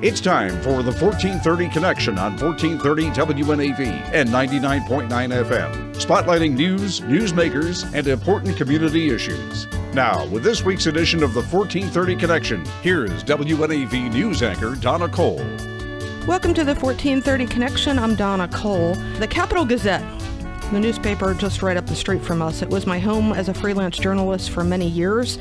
It's time for the 1430 Connection on 1430 WNAV and 99.9 FM, spotlighting news, newsmakers, and important community issues. Now, with this week's edition of the 1430 Connection, here is WNAV news anchor Donna Cole. Welcome to the 1430 Connection. I'm Donna Cole. The Capital Gazette, the newspaper just right up the street from us. It was my home as a freelance journalist for many years.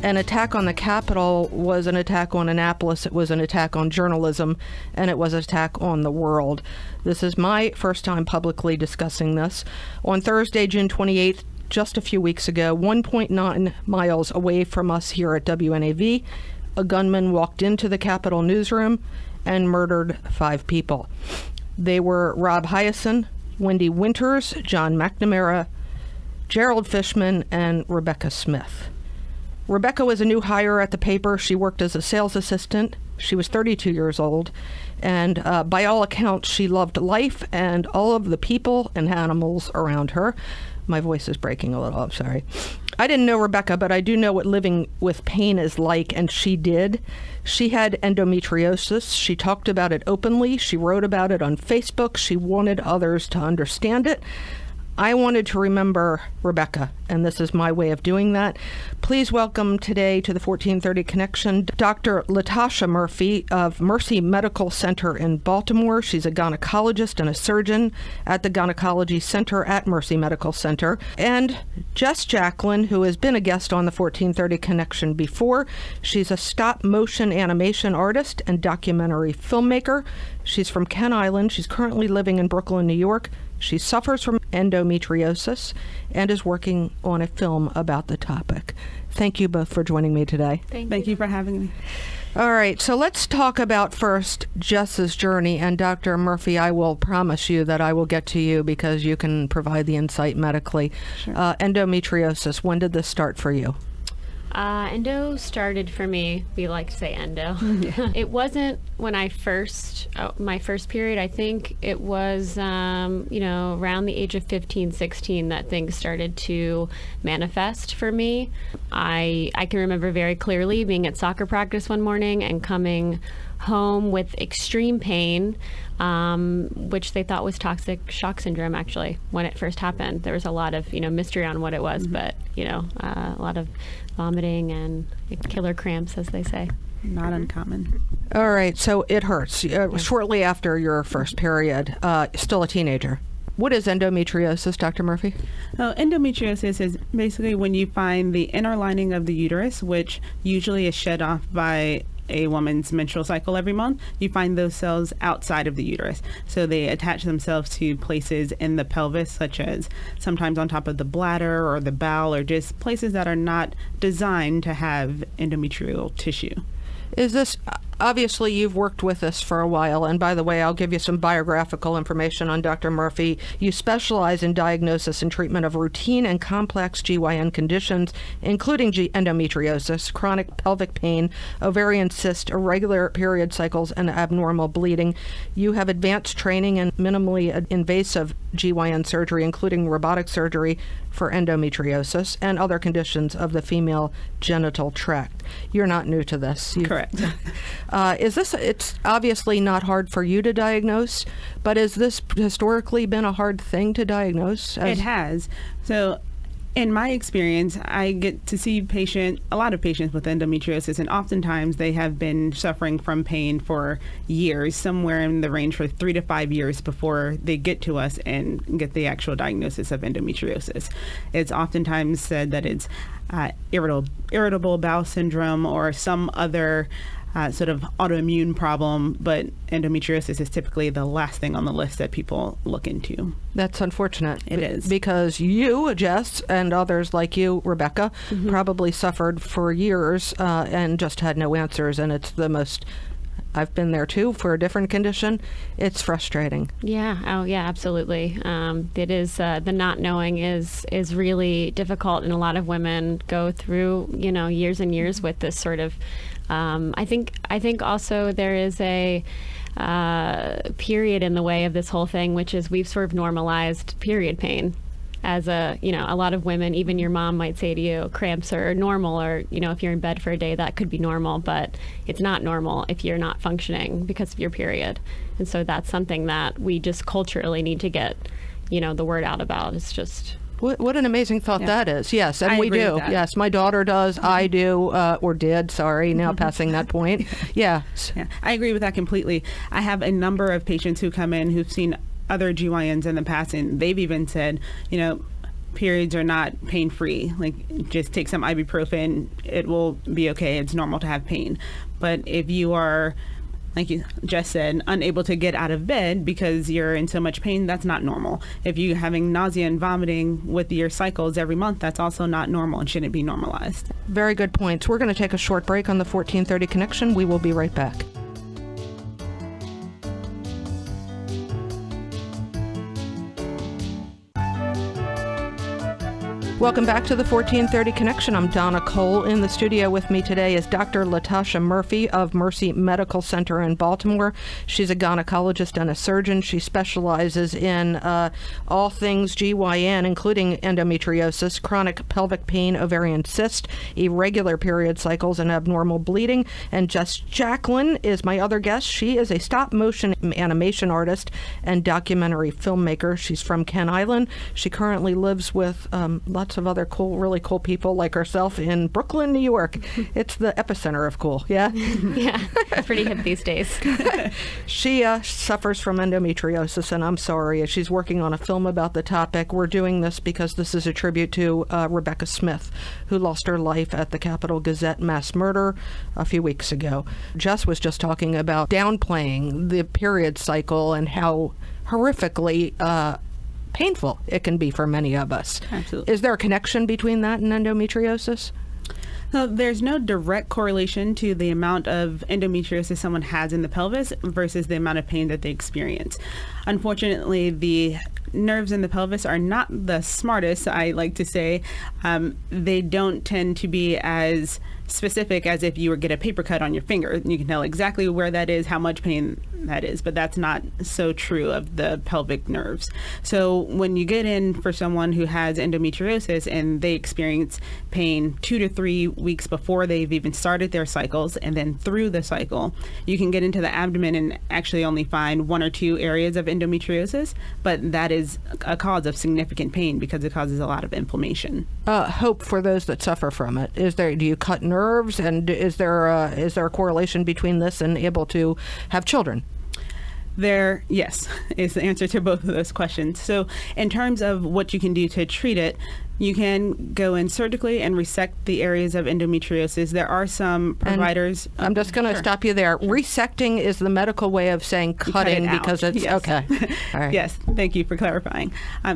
An attack on the Capitol was an attack on Annapolis. It was an attack on journalism, and it was an attack on the world. This is my first time publicly discussing this. On Thursday, June 28th, just a few weeks ago, 1.9 miles away from us here at WNAV, a gunman walked into the Capitol newsroom and murdered 5 people. They were Rob Hyacin, Wendy Winters, John McNamara, Gerald Fishman, and Rebecca Smith. Rebecca was a new hire at the paper. She worked as a sales assistant. She was 32 years old, and by all accounts, she loved life and all of the people and animals around her. My voice is breaking a little, I'm sorry. I didn't know Rebecca, but I do know what living with pain is like, and she did. She had endometriosis. She talked about it openly. She wrote about it on Facebook. She wanted others to understand it. I wanted to remember Rebecca, and this is my way of doing that. Please welcome today to the 1430 Connection, Dr. Latasha Murphy of Mercy Medical Center in Baltimore. She's a gynecologist and a surgeon at the Gynecology Center at Mercy Medical Center. And Jess Jacklin, who has been a guest on the 1430 Connection before. She's a stop-motion animation artist and documentary filmmaker. She's from Kent Island. She's currently living in Brooklyn, New York. She suffers from endometriosis and is working on a film about the topic. Thank you both for joining me today. Thank you for having me. All right, so let's talk about first Jess's journey. And Dr. Murphy, I will promise you that I will get to you because you can provide the insight medically. Sure. Endometriosis, when did this start for you? Endo started for me, we like to say endo. Yeah. It wasn't when I my first period. I think it was, around the age of 15, 16 that things started to manifest for me. I can remember very clearly being at soccer practice one morning and coming home with extreme pain, which they thought was toxic shock syndrome, actually, when it first happened. There was a lot of, mystery on what it was, but, a lot of vomiting and killer cramps, as they say. Not uncommon. All right, so it hurts. Shortly after your first period, still a teenager. What is endometriosis, Dr. Murphy? Endometriosis is basically when you find the inner lining of the uterus, which usually is shed off by a woman's menstrual cycle every month. You find those cells outside of the uterus. So they attach themselves to places in the pelvis, such as sometimes on top of the bladder or the bowel, or just places that are not designed to have endometrial tissue. Is this, obviously you've worked with this for a while, and by the way, I'll give you some biographical information on Dr. Murphy. You specialize in diagnosis and treatment of routine and complex GYN conditions, including endometriosis, chronic pelvic pain, ovarian cyst, irregular period cycles, and abnormal bleeding. You have advanced training in minimally invasive GYN surgery, including robotic surgery for endometriosis and other conditions of the female genital tract. You're not new to this. Correct. It's obviously not hard for you to diagnose, but has this historically been a hard thing to diagnose? It has. So in my experience, I get to see a lot of patients with endometriosis, and oftentimes they have been suffering from pain for years, somewhere in the range for 3 to 5 years before they get to us and get the actual diagnosis of endometriosis. It's oftentimes said that it's irritable bowel syndrome or some other sort of autoimmune problem, but endometriosis is typically the last thing on the list that people look into. That's unfortunate. It is. Because you, Jess, and others like you, Rebecca, probably suffered for years and just had no answers, and it's the most... I've been there too for a different condition. It's frustrating. Yeah. Oh, yeah, absolutely. It is. The not knowing is really difficult, and a lot of women go through, years and years with this sort of. I think also there is a period in the way of this whole thing, which is we've sort of normalized period pain. as a lot of women, even your mom might say to you, cramps are normal, or, if you're in bed for a day, that could be normal, but it's not normal if you're not functioning because of your period. And so that's something that we just culturally need to get, the word out about. It's just... What an amazing thought that is. Yes, and I we agree do. with that. Yes, my daughter does. I do, or did. Sorry, now passing that point. Yeah. Yeah, I agree with that completely. I have a number of patients who come in who've seen other GYNs in the past, and they've even said, periods are not pain-free. Like, just take some ibuprofen. It will be okay. It's normal to have pain. But if you are, like you just said, unable to get out of bed because you're in so much pain, that's not normal. If you're having nausea and vomiting with your cycles every month, that's also not normal and shouldn't be normalized. Very good points. We're going to take a short break on the 1430 Connection. We will be right back. Welcome back to the 1430 Connection. I'm Donna Cole. In the studio with me today is Dr. Latasha Murphy of Mercy Medical Center in Baltimore. She's a gynecologist and a surgeon. She specializes in all things GYN, including endometriosis, chronic pelvic pain, ovarian cyst, irregular period cycles, and abnormal bleeding. And Jacklin is my other guest. She is a stop-motion animation artist and documentary filmmaker. She's from Kent Island. She currently lives with lots of other really cool people like herself in Brooklyn, New York. It's the epicenter of cool, yeah? Yeah, it's pretty hip these days. She suffers from endometriosis, and I'm sorry. She's working on a film about the topic. We're doing this because this is a tribute to Rebecca Smith, who lost her life at the Capital Gazette mass murder a few weeks ago. Jess was just talking about downplaying the period cycle and how horrifically painful it can be for many of us. Absolutely. Is there a connection between that and endometriosis? So there's no direct correlation to the amount of endometriosis someone has in the pelvis versus the amount of pain that they experience. Unfortunately, the nerves in the pelvis are not the smartest, I like to say. They don't tend to be as specific as if you were get a paper cut on your finger. You can tell exactly where that is, how much pain that is, but that's not so true of the pelvic nerves. So when you get in for someone who has endometriosis and they experience pain 2 to 3 weeks before they've even started their cycles, and then through the cycle, you can get into the abdomen and actually only find 1 or 2 areas of endometriosis, but that is a cause of significant pain because it causes a lot of inflammation. Hope for those that suffer from it. Do you cut nerves, and is there a correlation between this and able to have children? Yes, is the answer to both of those questions. So in terms of what you can do to treat it, you can go in surgically and resect the areas of endometriosis. There are some providers. I'm just going to stop you there. Resecting is the medical way of saying cutting because it's yes. okay. All right. Yes, thank you for clarifying.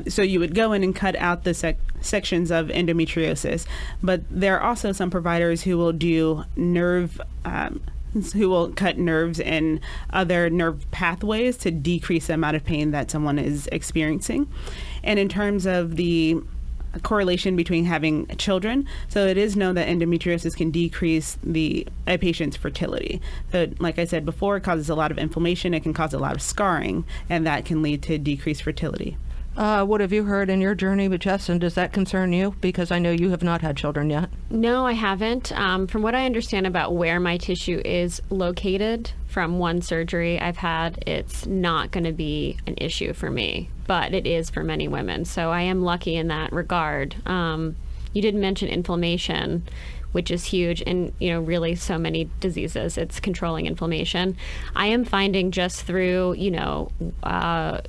So you would go in and cut out the sections of endometriosis, but there are also some providers who will do who will cut nerves and other nerve pathways to decrease the amount of pain that someone is experiencing. And in terms of the correlation between having children, so it is known that endometriosis can decrease a patient's fertility. So like I said before, it causes a lot of inflammation, it can cause a lot of scarring, and that can lead to decreased fertility. What have you heard in your journey with Jess, and does that concern you? Because I know you have not had children yet. No, I haven't. From what I understand about where my tissue is located from one surgery I've had, it's not going to be an issue for me, but it is for many women. So I am lucky in that regard. You did mention inflammation, which is huge in, really so many diseases. It's controlling inflammation. I am finding just through,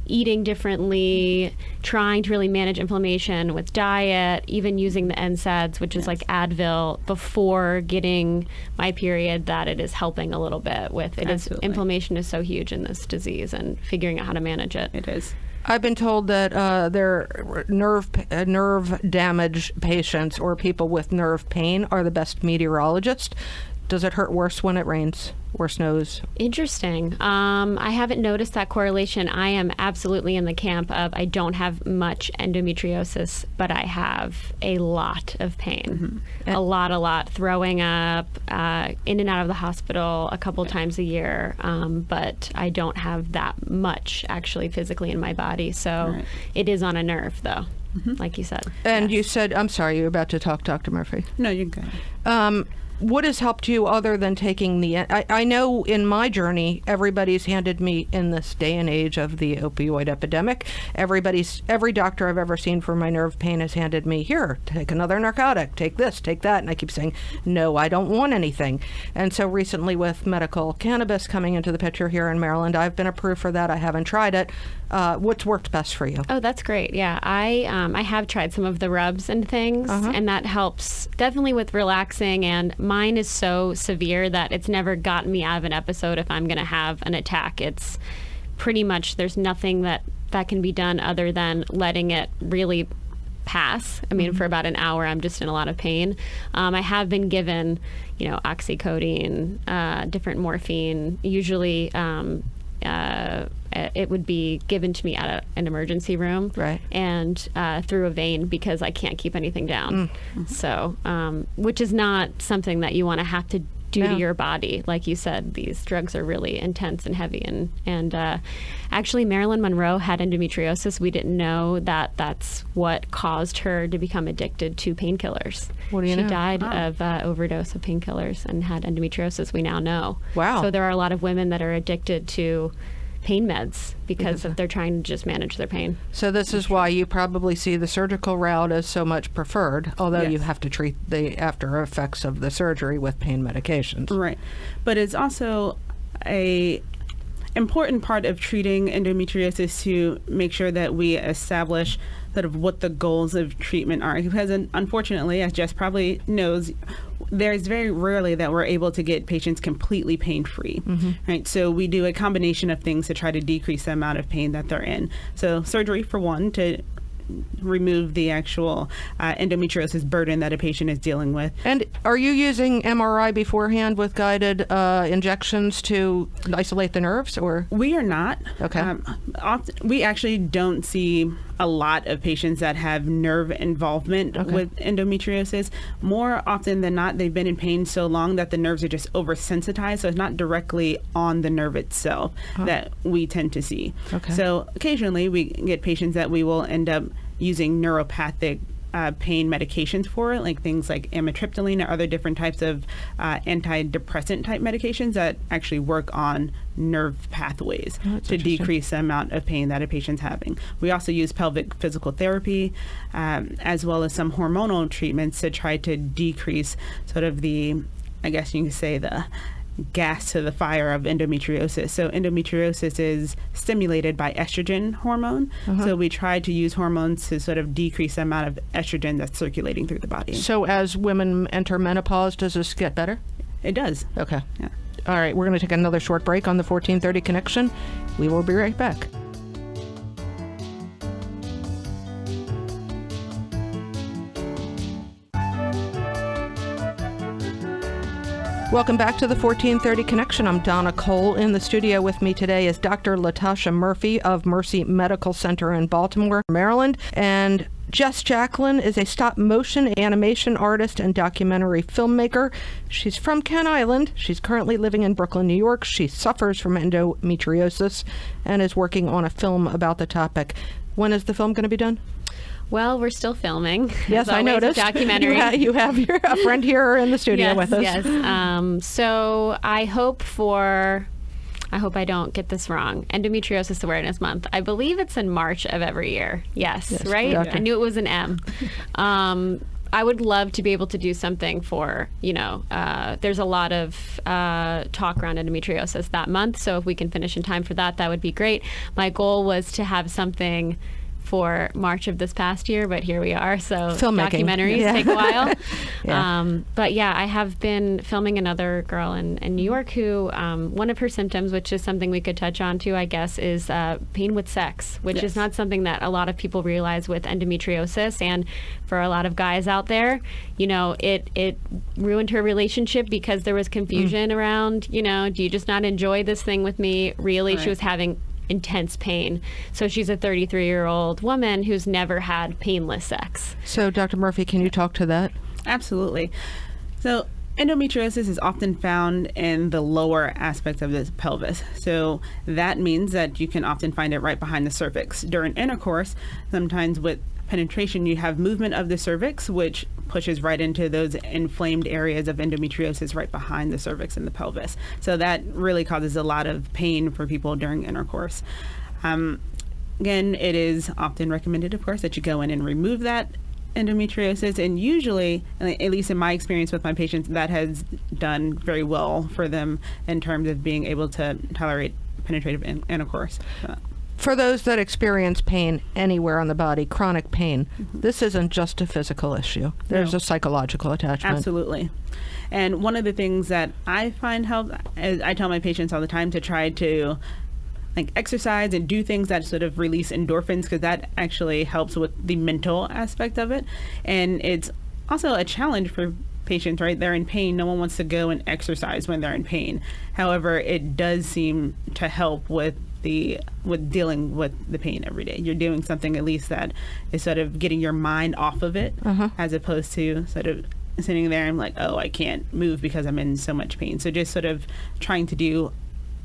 eating differently, trying to really manage inflammation with diet, even using the NSAIDs, which is like Advil, before getting my period, that it is helping a little bit with it. Inflammation is so huge in this disease, and figuring out how to manage it. It is. I've been told that their nerve damage patients or people with nerve pain are the best meteorologists. Does it hurt worse when it rains or snows? Interesting. I haven't noticed that correlation. I am absolutely in the camp of I don't have much endometriosis, but I have a lot of pain. Mm-hmm. A lot. Throwing up, in and out of the hospital a couple times a year. But I don't have that much actually physically in my body. So It is on a nerve, though. like you said. And Yes. you said, I'm sorry, you're about to talk, Dr. Murphy. No, you're good. What has helped you other than taking the... I know in my journey, everybody's handed me, in this day and age of the opioid epidemic, every doctor I've ever seen for my nerve pain has handed me, here, take another narcotic, take this, take that. And I keep saying, no, I don't want anything. And so recently with medical cannabis coming into the picture here in Maryland, I've been approved for that. I haven't tried it. What's worked best for you? Oh, that's great. Yeah, I have tried some of the rubs and things, and that helps definitely with relaxing. And mine is so severe that it's never gotten me out of an episode if I'm going to have an attack. It's pretty much, there's nothing that can be done other than letting it really pass. I mean, for about an hour, I'm just in a lot of pain. I have been given, oxycodone, different morphine, usually it would be given to me at an emergency room, Right. and through a vein because I can't keep anything down. So, which is not something that you want to have to do to your body. Like you said, these drugs are really intense and heavy. And actually, Marilyn Monroe had endometriosis. We didn't know that that's what caused her to become addicted to painkillers. What do you know? She died of overdose of painkillers and had endometriosis, we now know. Wow. So there are a lot of women that are addicted to pain meds because they're trying to just manage their pain. So this is why you probably see the surgical route as so much preferred, although you Yes. have to treat the after effects of the surgery with pain medications. Right. But it's also a important part of treating endometriosis to make sure that we establish sort of what the goals of treatment are. Because unfortunately, as Jess probably knows, there's very rarely that we're able to get patients completely pain-free, right? So we do a combination of things to try to decrease the amount of pain that they're in. So surgery, for one, to remove the actual endometriosis burden that a patient is dealing with. And are you using MRI beforehand with guided injections to isolate the nerves, or? We are not. Okay. Often, we actually don't see a lot of patients that have nerve involvement with endometriosis. More often than not, they've been in pain so long that the nerves are just oversensitized, so it's not directly on the nerve itself that we tend to see. Okay. So occasionally we get patients that we will end up using neuropathic pain medications for it, like things like amitriptyline or other different types of antidepressant type medications that actually work on nerve pathways to decrease the amount of pain that a patient's having. We also use pelvic physical therapy as well as some hormonal treatments to try to decrease sort of the, I guess you can say, the gas to the fire of endometriosis. So endometriosis is stimulated by estrogen hormone. So we try to use hormones to sort of decrease the amount of estrogen that's circulating through the body. So as women enter menopause, does this get better? It does. Okay. Yeah. All right, we're going to take another short break on the 1430 Connection. We will be right back. Welcome back to the 1430 Connection. I'm Donna Cole. In the studio with me today is Dr. Latasha Murphy of Mercy Medical Center in Baltimore, Maryland. And Jess Jacklin is a stop-motion animation artist and documentary filmmaker. She's from Kent Island. She's currently living in Brooklyn, New York. She suffers from endometriosis and is working on a film about the topic. When is the film going to be done? Well, we're still filming. Yes, I noticed. Documentary. You have a friend here in the studio with us. Yes. So I hope I don't get this wrong. Endometriosis Awareness Month. I believe it's in March of every year. Yes, right? Okay. I knew it was an M. I would love to be able to do something for, there's a lot of talk around endometriosis that month. So if we can finish in time for that, that would be great. My goal was to have something for March of this past year, but here we are. So Filmmaking. Documentaries take a while. Yeah. But yeah, I have been filming another girl in New York who, one of her symptoms, which is something we could touch on too, I guess, is pain with sex, which is not something that a lot of people realize with endometriosis. And for a lot of guys out there, it ruined her relationship because there was confusion around, do you just not enjoy this thing with me? Really? Right. She was having intense pain. So she's a 33-year-old woman who's never had painless sex. So Dr. Murphy, can you talk to that? Absolutely. So Endometriosis is often found in the lower aspect of the pelvis. So that means that you can often find it right behind the cervix. During intercourse, sometimes with penetration, you have movement of the cervix, which pushes right into those inflamed areas of endometriosis right behind the cervix and the pelvis. So that really causes a lot of pain for people during intercourse. Again, it is often recommended, of course, that you go in and remove that endometriosis, and usually, at least in my experience with my patients, that has done very well for them in terms of being able to tolerate penetrative intercourse. For those that experience pain anywhere on the body, chronic pain, this isn't just a physical issue. There's a psychological attachment. Absolutely. And one of the things that I find help is I tell my patients all the time to try to exercise and do things that sort of release endorphins, because that actually helps with the mental aspect of it. And it's also a challenge for patients, right? They're in pain. No one wants to go and exercise when they're in pain. However, it does seem to help with dealing with the pain every day. You're doing something at least that is sort of getting your mind off of it, as opposed to sort of sitting there and like, oh, I can't move because I'm in so much pain. So just sort of trying to do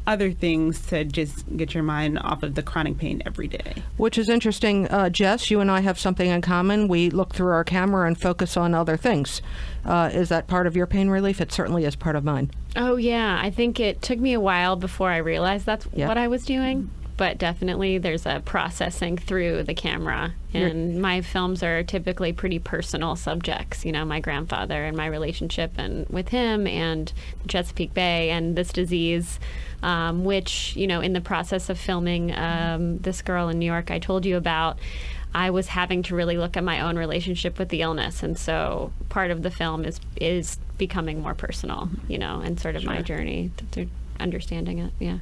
other things to just get your mind off of the chronic pain every day. Which is interesting. Jess, you and I have something in common. We look through our camera and focus on other things. Is that part of your pain relief? It certainly is part of mine. Oh, yeah. I think it took me a while before I realized that's what I was doing. But definitely there's a processing through the camera. And my films are typically pretty personal subjects. You know, my grandfather and my relationship and with him, and Chesapeake Bay and this disease, which, you know, in the process of filming this girl in New York I told you about, I was having to really look at my own relationship with the illness. And so part of the film is becoming more personal, you know, and sort of my journey through understanding it. Yeah.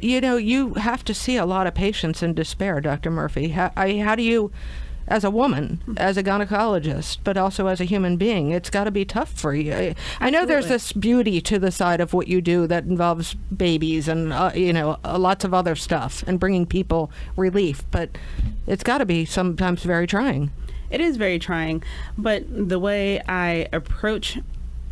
You know, you have to see a lot of patients in despair, Dr. Murphy. How do you, as a woman, as a gynecologist, but also as a human being, it's got to be tough for you. I know there's this beauty to the side of what you do that involves babies and, you know, lots of other stuff and bringing people relief, but it's got to be sometimes very trying. It is very trying, but the way I approach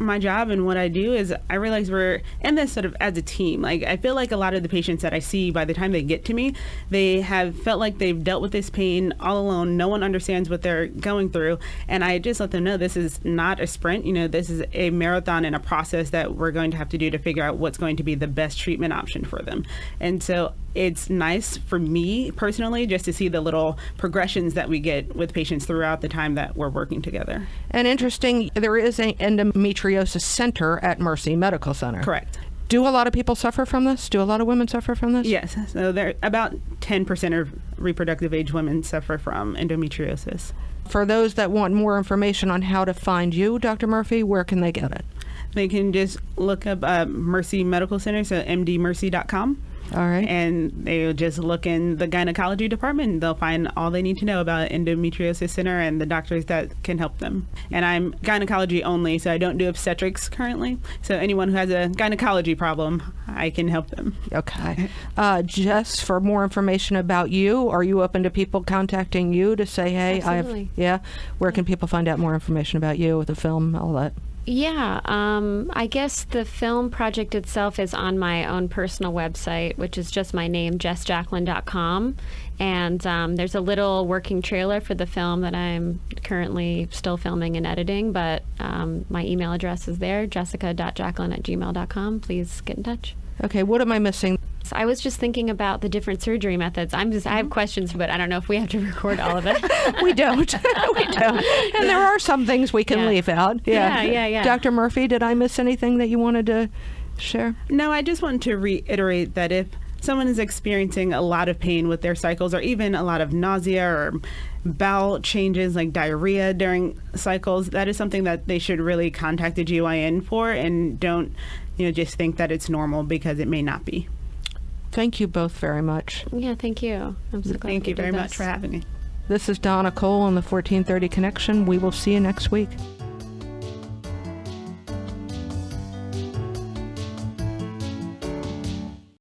my job and what I do is I realize we're in this sort of as a team. Like, I feel like a lot of the patients that I see, by the time they get to me, they have felt like they've dealt with this pain all alone. No one understands what they're going through. And I just let them know this is not a sprint. You know, this is a marathon and a process that we're going to have to do to figure out what's going to be the best treatment option for them. And so it's nice for me personally just to see the little progressions that we get with patients throughout the time that we're working together. And interesting, there is an endometriosis center at Mercy Medical Center. Correct. Do a lot of people suffer from this? Do a lot of women suffer from this? Yes. So there about 10% of reproductive age women suffer from endometriosis. For those that want more information on how to find you, Dr. Murphy, where can they get it? They can just look up Mercy Medical Center, so mdmercy.com. All right. And they'll just look in the gynecology department and they'll find all they need to know about Endometriosis Center and the doctors that can help them. And I'm gynecology only, so I don't do obstetrics currently. So anyone who has a gynecology problem, I can help them. Okay. Jess, for more information about you, are you open to people contacting you to say, hey, Absolutely. Where can people find out more information about you, the film, all that? Yeah, I guess the film project itself is on my own personal website, which is just my name, jessjacklin.com. And there's a little working trailer for the film that I'm currently still filming and editing, but my email address is there, jessica.jacklin@gmail.com. Please get in touch. Okay, what am I missing? So I was just thinking about the different surgery methods. I have questions, but I don't know if we have to record all of it. We don't. We don't. And there are some things we can leave out. Yeah. Dr. Murphy, did I miss anything that you wanted to share? No, I just want to reiterate that if someone is experiencing a lot of pain with their cycles, or even a lot of nausea or bowel changes like diarrhea during cycles, that is something that they should really contact the GYN for, and don't just think that it's normal, because it may not be. Thank you both very much. Yeah, thank you. I'm so glad Thank you very much for having me. This is Donna Cole on the 1430 Connection. We will see you next week.